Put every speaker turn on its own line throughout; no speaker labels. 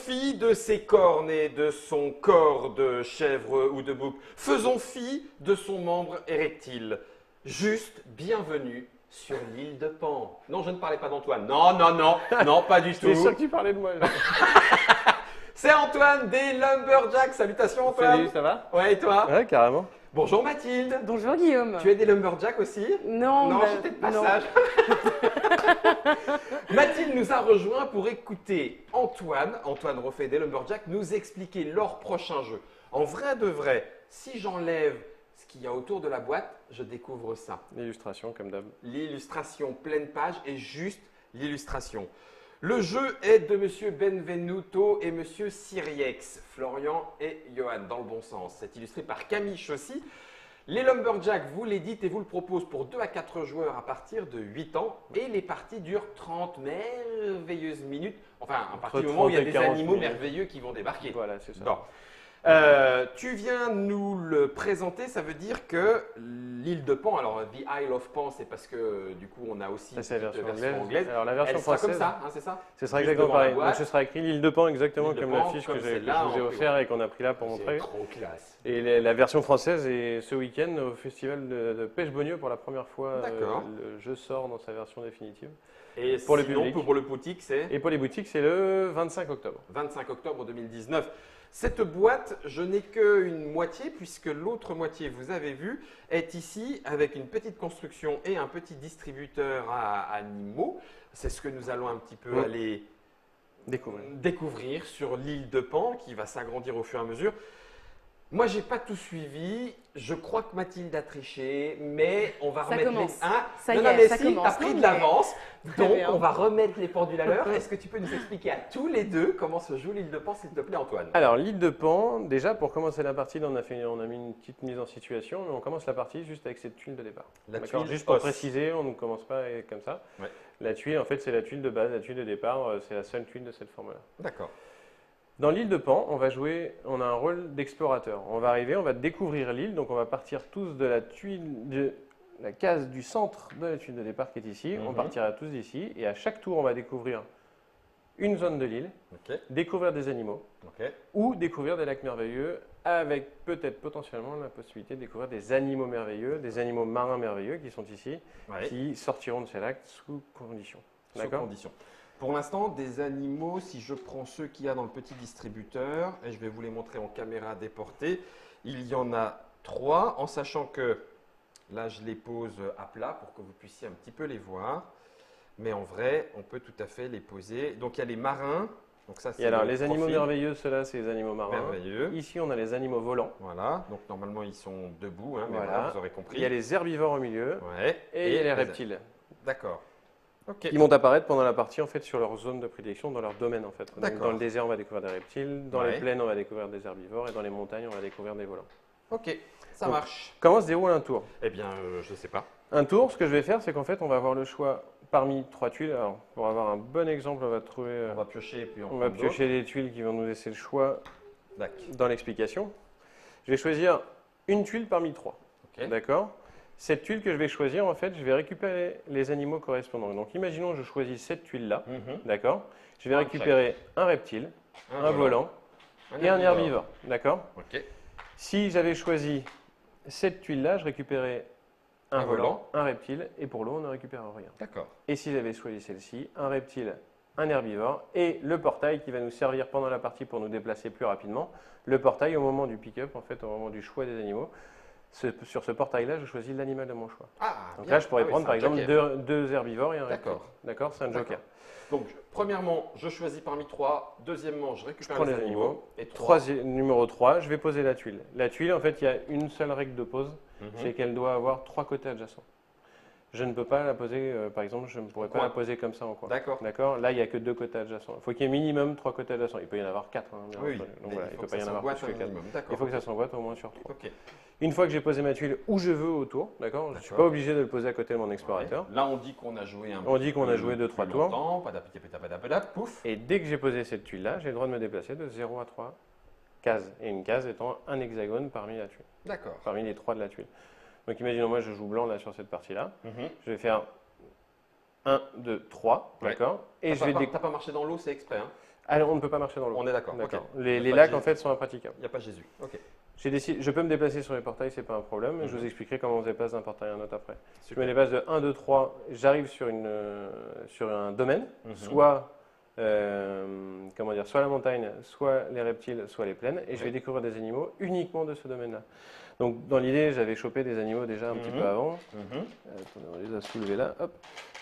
fi de ses cornes et de son corps de chèvre ou de bouc. Faisons fi de son membre érectile. Juste bienvenue sur l'île de Pan. Non, je ne parlais pas d'Antoine. Non, non, non, non, pas du tout.
C'est sûr que tu parlais de moi.
C'est Antoine des Lumberjacks. Salutations Antoine.
Salut, ça va?
Ouais, et toi?
Ouais, carrément.
Bonjour Mathilde.
Bonjour Guillaume.
Tu es des Lumberjacks aussi?
Non,
Non,
bah,
j'étais de
non.
passage. Mathilde nous a rejoint pour écouter Antoine refait des Lumberjacks, nous expliquer leur prochain jeu. En vrai de vrai, si j'enlève ce qu'il y a autour de la boîte, je découvre ça.
L'illustration, comme d'hab.
L'illustration pleine page et juste l'illustration. Le jeu est de Monsieur Benvenuto et Monsieur Siriex, Florian et Johan, dans le bon sens. C'est illustré par Camille Chaussy. Les Lumberjacks, vous l'éditez et vous le propose pour 2 à 4 joueurs à partir de 8 ans. Et les parties durent 30 merveilleuses minutes. Enfin, à partir du moment où il y a des
30 et 40
animaux
minutes.
merveilleux qui vont débarquer.
Voilà, c'est ça.
Bon. Tu viens nous le présenter, ça veut dire que l'île de Pan, alors The Isle of Pan, c'est parce que du coup on a aussi
Ça, c'est la
une
version anglaise. Alors, la
Elle
version
sera
française,
comme ça, hein, c'est ça?
ce sera
Juste
exactement
devant la
pareil.
boîte.
Donc, ce sera écrit l'île de Pan, exactement
L'île de
comme
Pan,
l'affiche
comme
que je
celle-là,
vous ai
en
offert et qu'on a pris là pour
C'est
montrer.
trop classe.
Et la version française est ce week-end au festival de Pêche-Beaunieu pour la première fois.
D'accord.
Le jeu sort dans sa version définitive.
Et
Pour le
sinon,
public.
pour le boutique, c'est
Et pour les boutiques, c'est le 25 octobre.
25 octobre 2019. Cette boîte, je n'ai qu'une moitié, puisque l'autre moitié, vous avez vu, est ici avec une petite construction et un petit distributeur à animaux. C'est ce que nous allons un petit peu
Oui.
aller
Découvrez.
découvrir sur l'île de Pan, qui va s'agrandir au fur et à mesure. Moi, j'ai pas tout suivi. Je crois que Mathilde a triché, mais on va
Ça
remettre
commence.
les. Hein
Ça
non,
y
non,
est,
mais
ça
si,
commence.
t'as pris
Non,
de
mais-
l'avance,
Très
donc
bien.
on va remettre les pendules à l'heure. Est-ce que tu peux nous expliquer à tous les deux comment se joue l'île de Pan, s'il te plaît, Antoine?
Alors, l'île de Pan, déjà pour commencer la partie, on a mis une petite mise en situation, mais on commence la partie juste avec cette tuile de départ.
La
D'accord.
tuile
Juste pour
os.
préciser, on ne commence pas comme ça.
Ouais.
La tuile, en fait, c'est la tuile de base, la tuile de départ, c'est la seule tuile de cette forme-là.
D'accord.
Dans l'île de Pan, on a un rôle d'explorateur. On va arriver, on va découvrir l'île, donc on va partir tous de la case du centre de la tuile de départ qui est ici. On
Mhm.
partira tous d'ici, et à chaque tour, on va découvrir une zone de l'île,
Ok.
découvrir des animaux,
Ok.
ou découvrir des lacs merveilleux, avec peut-être potentiellement la possibilité de découvrir des animaux merveilleux, des animaux marins merveilleux qui sont ici,
Ouais.
qui sortiront de ces lacs sous conditions.
Sous
D'accord.
condition. Pour l'instant, des animaux, si je prends ceux qu'il y a dans le petit distributeur, et je vais vous les montrer en caméra déportée, il y en a 3, en sachant que là, je les pose à plat pour que vous puissiez un petit peu les voir. Mais en vrai, on peut tout à fait les poser. Donc, il y a les marins. Donc ça, c'est
Et alors,
le
les animaux
profil
merveilleux, ceux-là, c'est les animaux marins.
merveilleux.
Ici, on a les animaux volants.
Voilà. Donc, normalement, ils sont debout. Hein, mais
Voilà.
voilà, vous aurez compris.
Il y a les herbivores au milieu,
Ouais.
et il y a les reptiles.
D'accord. Ok.
Qui vont apparaître pendant la partie en fait sur leur zone de prédilection, dans leur domaine en fait. Donc,
D'accord.
dans le désert, on va découvrir des reptiles, dans
Ouais.
les plaines, on va découvrir des herbivores, et dans les montagnes, on va découvrir des volants.
Ok. Ça
Donc,
marche.
Comment se déroule un tour?
Eh bien, je ne sais pas.
Un tour, ce que je vais faire, c'est qu'en fait, on va avoir le choix parmi 3 tuiles. Alors, pour avoir un bon exemple, on va trouver,
On va piocher et puis
on va piocher les tuiles qui vont nous laisser le choix
D'accord.
dans l'explication. Je vais choisir une tuile parmi 3.
Ok.
D'accord? Cette tuile que je vais choisir, en fait, je vais récupérer les animaux correspondants. Donc, imaginons que je choisis cette tuile-là.
Mhm.
D'accord? Je vais
Un
récupérer un reptile, un volant et un herbivore. D'accord?
Ok.
Si j'avais choisi cette tuile-là, je récupérais un
Un
volant,
volant.
un reptile, et pour l'eau, on ne récupère rien.
D'accord.
Et si j'avais choisi celle-ci, un reptile, un herbivore, et le portail qui va nous servir pendant la partie pour nous déplacer plus rapidement. Le portail, au moment du pick-up, en fait, au moment du choix des animaux, sur ce portail-là, je choisis l'animal de mon choix.
Ah,
Donc
bien.
là, je pourrais
Ah oui,
prendre par
c'est un
exemple
joker.
deux herbivores et un reptile.
D'accord.
D'accord? C'est un
D'accord.
joker.
Donc, premièrement, je choisis parmi 3. Deuxièmement, je récupère
prends
les
les
animaux. Et 3.
Troisième, numéro 3, je vais poser la tuile. La tuile, en fait, il y a une seule règle de pose,
Mhm.
c'est qu'elle doit avoir 3 côtés adjacents. Je ne peux pas la poser, par exemple, je ne pourrais pas
coin.
la poser comme ça en coin.
D'accord.
D'accord? Là, il n'y a que 2 côtés adjacents. Il faut qu'il y ait minimum 3 côtés adjacents. Il peut y en avoir 4. Hein, bien
Oui,
entendu.
mais
Donc voilà, il
il
ne
faut
peut
que
pas y
ça
en avoir
s'emboîte
plus que
un
4.
minimum. D'accord.
Il faut que ça s'emboîte au moins sur 3.
Ok.
Une fois que j'ai posé ma tuile où je veux autour, d'accord? Je ne suis
D'accord.
pas obligé de le poser à côté de mon explorateur.
Ouais. Là, on dit qu'on a joué un
On
petit
dit qu'on
peu
a joué 2-3
plus
tours.
longtemps. Padapadapadapadapadap, pouf.
Et dès que j'ai posé cette tuile-là, j'ai le droit de me déplacer de 0 à 3 cases. Et une case étant un hexagone parmi la tuile,
D'accord.
parmi les 3 de la tuile. Donc imaginons moi je joue blanc là sur cette partie-là.
Mhm.
Je vais faire 1, 2, 3,
Ouais.
d'accord? Et je vais
T'as pas marché dans l'eau, c'est exprès. Hein.
Alors, on ne peut pas marcher dans l'eau.
On est d'accord.
D'accord.
Ok.
Les
Il y a pas
lacs,
de
en fait, sont impraticables.
Il n'y a pas Jésus. Ok.
Je peux me déplacer sur les portails, c'est pas un problème. Je
Mhm.
vous expliquerai comment on se déplace d'un portail à un autre après. Je
Super.
me déplace de 1, 2, 3, j'arrive sur un domaine,
Mhm.
soit, comment dire, soit la montagne, soit les reptiles, soit les plaines, et je vais
Oui.
découvrir des animaux uniquement de ce domaine-là. Donc, dans l'idée, j'avais chopé des animaux déjà un petit peu avant.
Mhm.
Attendez, on les a soulevés là. Hop.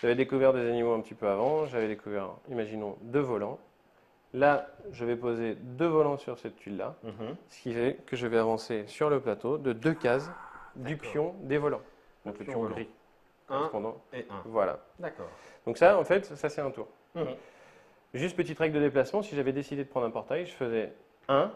J'avais découvert des animaux un petit peu avant. J'avais découvert, imaginons, 2 volants. Là, je vais poser 2 volants sur cette tuile-là,
Mhm.
ce qui fait que je vais avancer sur le plateau de 2 cases du
D'accord.
pion des volants. Donc
Le
le
pion
pion
volant.
gris.
1
correspondant.
et 1.
Voilà.
D'accord.
Donc ça, en fait, ça c'est un tour.
Mhm.
Juste petite règle de déplacement, si j'avais décidé de prendre un portail, je faisais 1,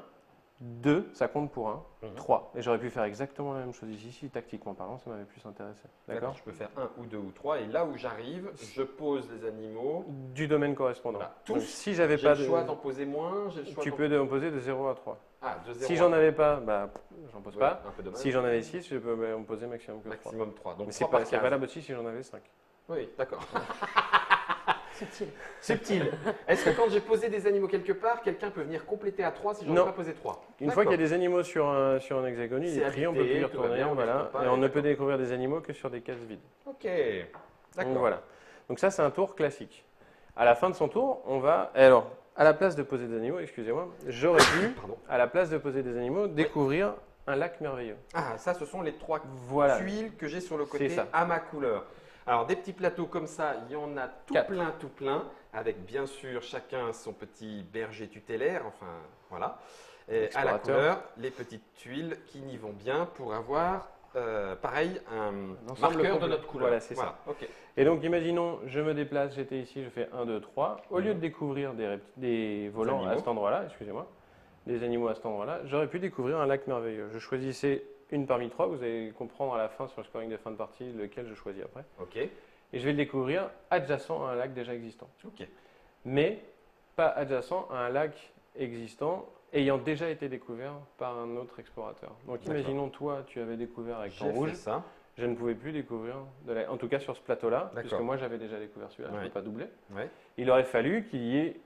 2, ça compte pour 1,
Mhm.
3. Et j'aurais pu faire exactement la même chose ici, si tactiquement parlant, ça m'avait plus intéressé. D'accord.
Je peux faire 1 ou 2 ou 3 et là où j'arrive, je pose les animaux.
Du domaine correspondant.
Voilà.
Donc,
Tous.
si j'avais
J'ai
pas
le
de.
choix d'en poser moins. J'ai le choix
Tu
d'en-
peux en poser de 0 à 3.
Ah, de 0
Si j'en avais pas, bah, j'en pose
Ouais,
pas.
un peu dommage.
Si j'en avais 6, je peux en poser maximum que 3.
Maximum 3. Donc
Mais c'est
3 par
pas
case.
valable aussi si j'en avais 5.
Oui, d'accord.
Subtil.
Subtil. Est-ce que quand j'ai posé des animaux quelque part, quelqu'un peut venir compléter à 3 si j'en ai
Non.
pas posé 3?
Une fois qu'il y a des animaux sur un hexagone, il
C'est
est trié, on ne peut
habité,
plus y
tout va
retourner.
bien, on
Voilà.
n'explose pas,
Et on ne peut
d'accord.
découvrir des animaux que sur des cases vides.
Ok.
Donc
D'accord.
voilà. Donc ça, c'est un tour classique. À la fin de son tour, on va. Et alors, à la place de poser des animaux, excusez-moi, j'aurais pu,
Pardon.
à la place de poser des animaux, découvrir un lac merveilleux.
Ah, ça, ce sont les 3
Voilà.
tuiles que j'ai sur le côté
C'est ça.
à ma couleur. Alors, des petits plateaux comme ça, il y en a
Quatre.
tout plein, avec bien sûr chacun son petit berger tutélaire, enfin voilà. Et à la
Explorateur.
couleur, les petites tuiles qui n'y vont bien pour avoir, pareil, un
ensemble
marqueur de
complet.
notre couleur.
Voilà, c'est ça.
Ok.
Et donc, imaginons, je me déplace, j'étais ici, je fais 1, 2, 3. Au lieu de découvrir des volants
animaux.
à cet endroit-là, excusez-moi, des animaux à cet endroit-là, j'aurais pu découvrir un lac merveilleux. Je choisissais une parmi 3, vous allez comprendre à la fin sur le scoring de fin de partie lequel je choisis après.
Ok.
Et je vais le découvrir adjacent à un lac déjà existant.
Ok.
Mais pas adjacent à un lac existant ayant déjà été découvert par un autre explorateur. Donc
D'accord.
imaginons, toi, tu avais découvert avec ton
J'ai
rouge.
fait ça.
Je ne pouvais plus découvrir, en tout cas sur ce plateau-là,
D'accord.
puisque moi j'avais déjà découvert celui-là, je ne
Ouais.
peux pas doubler.
Ouais.
Il aurait fallu qu'il y ait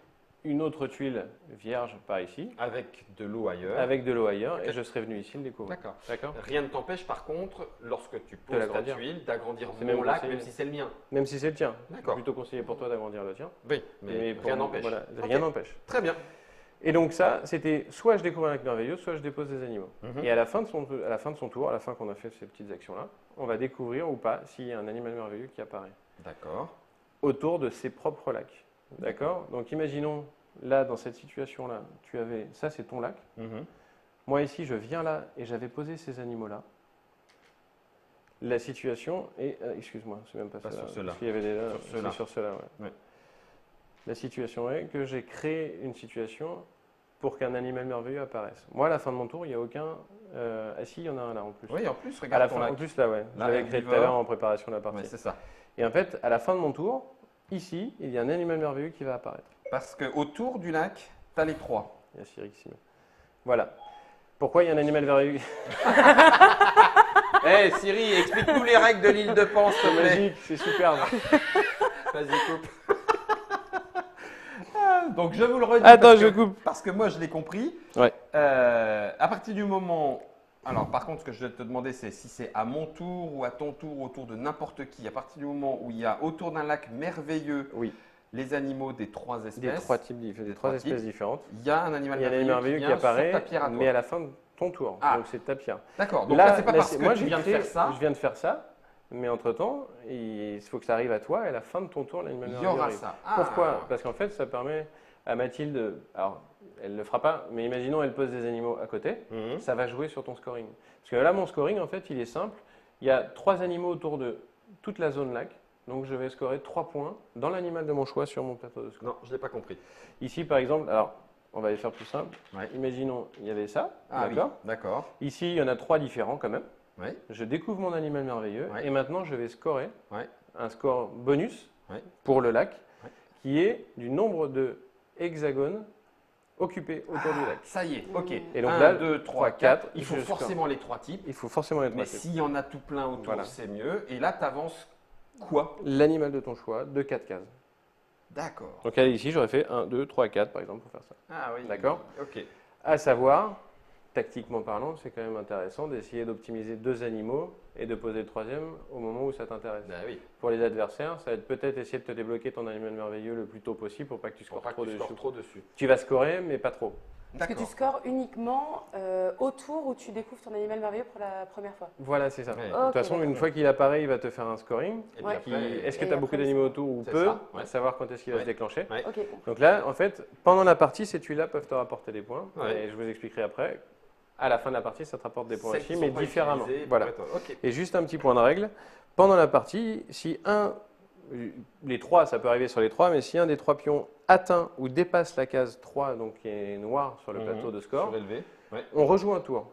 une autre tuile vierge par ici,
Avec de l'eau ailleurs.
avec de l'eau ailleurs,
Ok.
et je serais venu ici le découvrir.
D'accord.
D'accord.
Rien ne t'empêche par contre, lorsque tu poses ta
l'agrandir.
tuile, d'agrandir
C'est
mon
même
lac,
conseillé.
même si c'est le mien.
Même si c'est le tien.
D'accord.
Plutôt conseillé pour toi d'agrandir le tien.
Oui, mais
pour
rien
nous,
n'empêche.
voilà,
Ok.
rien n'empêche.
Très bien.
Et donc ça, c'était soit je découvre un lac merveilleux, soit je dépose des animaux.
Mhm.
Et à la fin de son tour, à la fin qu'on a fait ces petites actions-là, on va découvrir ou pas s'il y a un animal merveilleux qui apparaît
D'accord.
autour de ses propres lacs. D'accord. Donc imaginons, là, dans cette situation-là, tu avais, ça c'est ton lac.
Mhm.
Moi ici, je viens là et j'avais posé ces animaux-là. La situation est, excuse-moi, c'est même pas,
Pas
cela,
sur ceux-là.
parce qu'il y avait déjà,
Sur
c'est
ceux-là.
sur cela, ouais.
Ouais.
La situation est que j'ai créé une situation pour qu'un animal merveilleux apparaisse. Moi, à la fin de mon tour, il n'y a aucun. Ah si, il y en a un là en plus.
Oui, en plus,
à
regarde
la
ton
fin,
lac.
en plus là, ouais. Je
Là,
l'avais créé tout à
herbivore.
l'heure en préparation de la partie.
Ouais, c'est ça.
Et en fait, à la fin de mon tour, ici, il y a un animal merveilleux qui va apparaître.
Parce qu'autour du lac, tu as les 3.
Il y a Cyril qui me- Voilà. Pourquoi il y a un animal merveilleux
Hé Siri, explique-nous les règles de l'île de Pan, s'il te
C'est
plaît.
magique, c'est superbe.
Vas-y, coupe. Donc je vous le redis.
Attends,
parce
je
que-
coupe.
Parce que moi, je l'ai compris.
Ouais.
À partir du moment. Alors, par contre, ce que je vais te demander, c'est si c'est à mon tour ou à ton tour, autour de n'importe qui. À partir du moment où il y a autour d'un lac merveilleux
Oui.
les animaux des 3
Des
espèces,
trois types, des
trois
trois espèces
types.
différentes.
il y a un animal
Il y a un animal merveilleux qui
vient
apparaît,
sur ta pierre à toi.
mais à la fin de ton tour.
Ah.
Donc c'est ta pierre.
D'accord. Donc là, c'est pas parce que
moi,
tu
j'ai
viens de
créé-
faire ça.
Je viens de faire ça, mais entre-temps, il faut que ça arrive à toi et à la fin de ton tour, l'animal
Il y
merveilleux
aura
arrive.
ça. Ah.
Pourquoi Parce qu'en fait, ça permet à Mathilde, alors elle ne le fera pas, mais imaginons elle pose des animaux à côté,
Mhm.
ça va jouer sur ton scoring. Parce que là, mon scoring, en fait, il est simple. Il y a 3 animaux autour de toute la zone lac, donc je vais scorer 3 points dans l'animal de mon choix sur mon plateau de score.
Non, je l'ai pas compris.
Ici, par exemple, alors on va les faire plus simple.
Ouais.
Imaginons, il y avait ça,
Ah oui,
d'accord.
d'accord.
Ici, il y en a 3 différents quand même.
Ouais.
Je découvre mon animal merveilleux
Ouais.
et maintenant je vais scorer
Ouais.
un score bonus
Ouais.
pour le lac
Ouais.
qui est du nombre de hexagones occupés autour du lac.
Ça y est, ok.
Et donc
1,
là,
2,
3,
3, 4.
4,
Il faut
je
forcément les 3 types.
Il faut forcément être
Mais s'il y en a tout plein autour,
Voilà.
c'est mieux. Et là, tu avances quoi?
l'animal de ton choix de 4 cases.
D'accord.
Donc là, ici, j'aurais fait 1, 2, 3, 4 par exemple pour faire ça.
Ah oui.
D'accord.
Ok.
À savoir, tactiquement parlant, c'est quand même intéressant d'essayer d'optimiser 2 animaux et de poser le troisième au moment où ça t'intéresse.
Bah oui.
Pour les adversaires, ça va être peut-être essayer de te débloquer ton animal merveilleux le plus tôt possible pour pas que tu
Pour
scores
pas
trop
que tu
dessus.
scores trop dessus.
Tu vas scorer, mais pas trop.
Est-ce que tu scores uniquement au tour où tu découvres ton animal merveilleux pour la première fois?
Voilà, c'est ça.
Ouais.
De
Ok,
toute façon, une
d'accord.
fois qu'il apparaît, il va te faire un scoring.
Et puis
Ouais.
après,
Est-ce que
Et
tu as beaucoup
après,
d'animaux
c'est-
autour ou
c'est
peu
ça, ouais.
À savoir quand est-ce qu'il va
Ouais.
se déclencher.
Ouais.
Ok, compris.
Donc là, en fait, pendant la partie, ces tuiles-là peuvent te rapporter des points.
Ouais.
Et je vous expliquerai après. À la fin de la partie, ça te rapporte des points
Celles
aussi,
qui
mais
sont pas
différemment.
utilisées,
Voilà.
Ok.
Et juste un petit point de règle. Pendant la partie, si les 3, ça peut arriver sur les 3, mais si un des 3 pions atteint ou dépasse la case 3, donc qui est noire sur le plateau de score,
Surélevé. Ouais.
on rejoue un tour.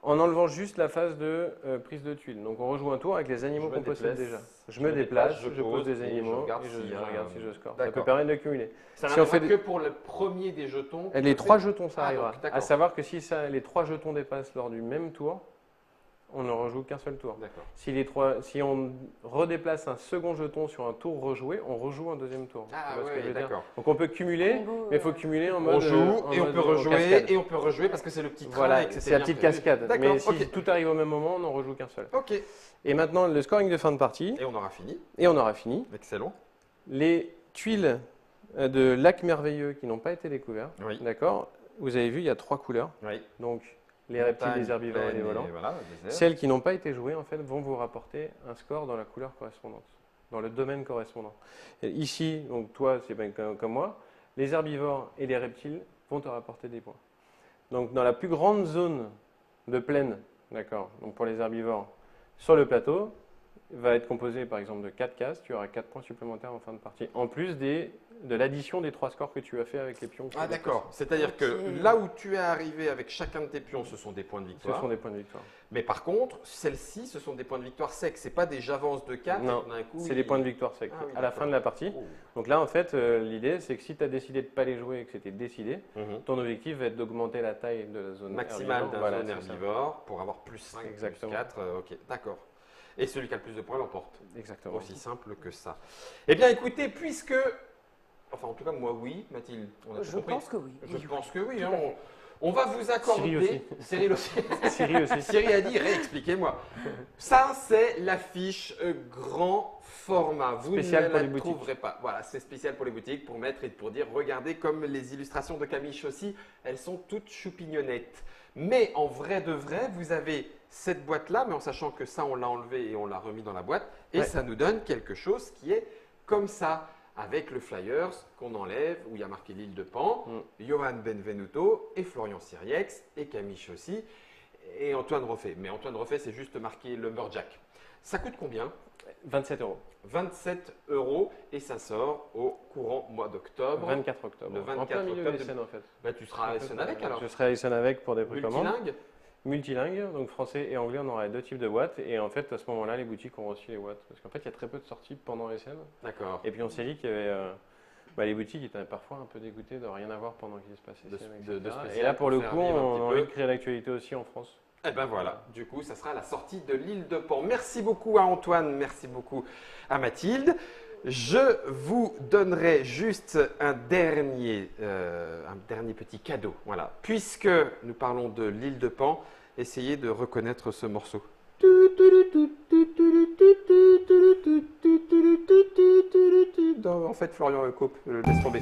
En enlevant juste la phase de prise de tuiles. Donc on rejoue un tour avec les animaux
Je me
qu'on possède
déplace,
déjà. Je me déplace, je pose
pose
des
et
animaux
je regarde
et je
s'il y a
regarde
un-
si je score. Ça peut
D'accord.
permettre de cumuler.
Ça
Si on
n'arrivera
fait
que pour le premier des jetons.
Les 3 jetons, ça
Ah,
arrivera.
donc, d'accord.
À savoir que si les 3 jetons dépassent lors du même tour, on ne rejoue qu'un seul tour.
D'accord.
Si on redéplace un second jeton sur un tour rejoué, on rejoue un deuxième tour.
Ah
Tu vois ce que je
ouais,
veux dire?
d'accord.
Donc on peut cumuler,
Combo,
mais il faut cumuler en mode.
On joue
en
et on
mode,
peut rejouer
cascade.
et on peut rejouer parce que c'est le petit train
Voilà,
et que c'était
c'est la
bien
petite
prévu.
cascade.
D'accord,
Mais si
ok.
tout arrive au même moment, on n'en rejoue qu'un seul.
Ok.
Et maintenant, le scoring de fin de partie,
Et on aura fini.
et on aura fini.
Excellent.
Les tuiles de lac merveilleux qui n'ont pas été découvertes,
Oui.
d'accord? Vous avez vu, il y a 3 couleurs.
Oui.
Donc les reptiles,
Montagne,
les herbivores et les
plaine
volants.
Voilà, désert.
Celles qui n'ont pas été jouées, en fait, vont vous rapporter un score dans la couleur correspondante, dans le domaine correspondant. Et ici, donc toi, c'est bien comme moi, les herbivores et les reptiles vont te rapporter des points. Donc dans la plus grande zone de plaine, d'accord, donc pour les herbivores, sur le plateau, va être composé par exemple de 4 cases, tu auras 4 points supplémentaires en fin de partie, en plus de l'addition des 3 scores que tu as fait avec les pions. qui
Ah
sont
d'accord. C'est-à-dire que
Ok.
là où tu es arrivé avec chacun de tes pions, ce sont des points de
déplacés. Ce
victoire.
sont des points de victoire.
Mais par contre, celles-ci, ce sont des points de victoire secs. C'est pas des j'avance de 4
Non,
d'un coup.
C'est des points de victoire secs.
Ah oui,
à la
d'accord.
fin de la partie.
Oh.
Donc là, en fait, l'idée, c'est que si tu as décidé de ne pas les jouer et que c'était décidé,
Mhm.
ton objectif va être d'augmenter la taille de la zone
Maximale
herbivore.
d'un
Voilà,
zone
c'est ça.
herbivore pour avoir plus 5,
Exactement.
plus 4. Ok, d'accord. Et celui qui a le plus de points l'emporte.
Exactement.
Aussi simple que ça. Eh bien écoutez, puisque... Enfin en tout cas moi oui, Mathilde. On a tout
Je
compris.
pense que oui.
Je
Oui,
pense que oui.
Tout
hein,
à fait.
on va vous accorder...
Cyril aussi.
Cyril aussi.
Siri aussi.
Cyril a dit, réexpliquez-moi. Ça, c'est l'affiche grand format. Vous
Spécial
ne
pour
la
les boutiques.
trouverez pas. Voilà, c'est spécial pour les boutiques, pour mettre et pour dire, regardez comme les illustrations de Camille Chaussy, elles sont toutes choupignonnettes. Mais en vrai de vrai, vous avez cette boîte-là, mais en sachant que ça, on l'a enlevé et on l'a remis dans la boîte. Et
Ouais.
ça nous donne quelque chose qui est comme ça, avec le flyers qu'on enlève, où il y a marqué l'île de Pan, Johan Benvenuto et Florian Siriex et Camille Chaussy et Antoine Roffet. Mais Antoine Roffet, c'est juste marqué Lumberjack. Ça coûte combien?
27 euros.
27 € et ça sort au courant mois d'octobre.
24 octobre.
Le
en plein
24
milieu
octobre
des scènes, en fait.
Bah, tu seras à Essen avec alors.
Je serai à Essen avec pour des trucs commandes.
Multilingue.
Multilingue, donc français et anglais, on aura 2 types de boîtes. Et en fait, à ce moment-là, les boutiques ont reçu les boîtes. Parce qu'en fait, il y a très peu de sorties pendant Essen.
D'accord.
Et puis on s'est dit qu'il y avait. Les boutiques étaient parfois un peu dégoûtées de rien avoir pendant qu'il se passait
De-
Essen,
de
etc.
spécial
Et là, pour
pour
le
faire
coup,
vivre un
on
petit
a envie
peu.
de créer l'actualité aussi en France.
Et ben voilà, du coup, ça sera la sortie de l'île de Pan. Merci beaucoup à Antoine, merci beaucoup à Mathilde. Je vous donnerai juste un dernier petit cadeau. Voilà. Puisque nous parlons de l'île de Pan, essayez de reconnaître ce morceau. En fait, Florian coupe, laisse tomber.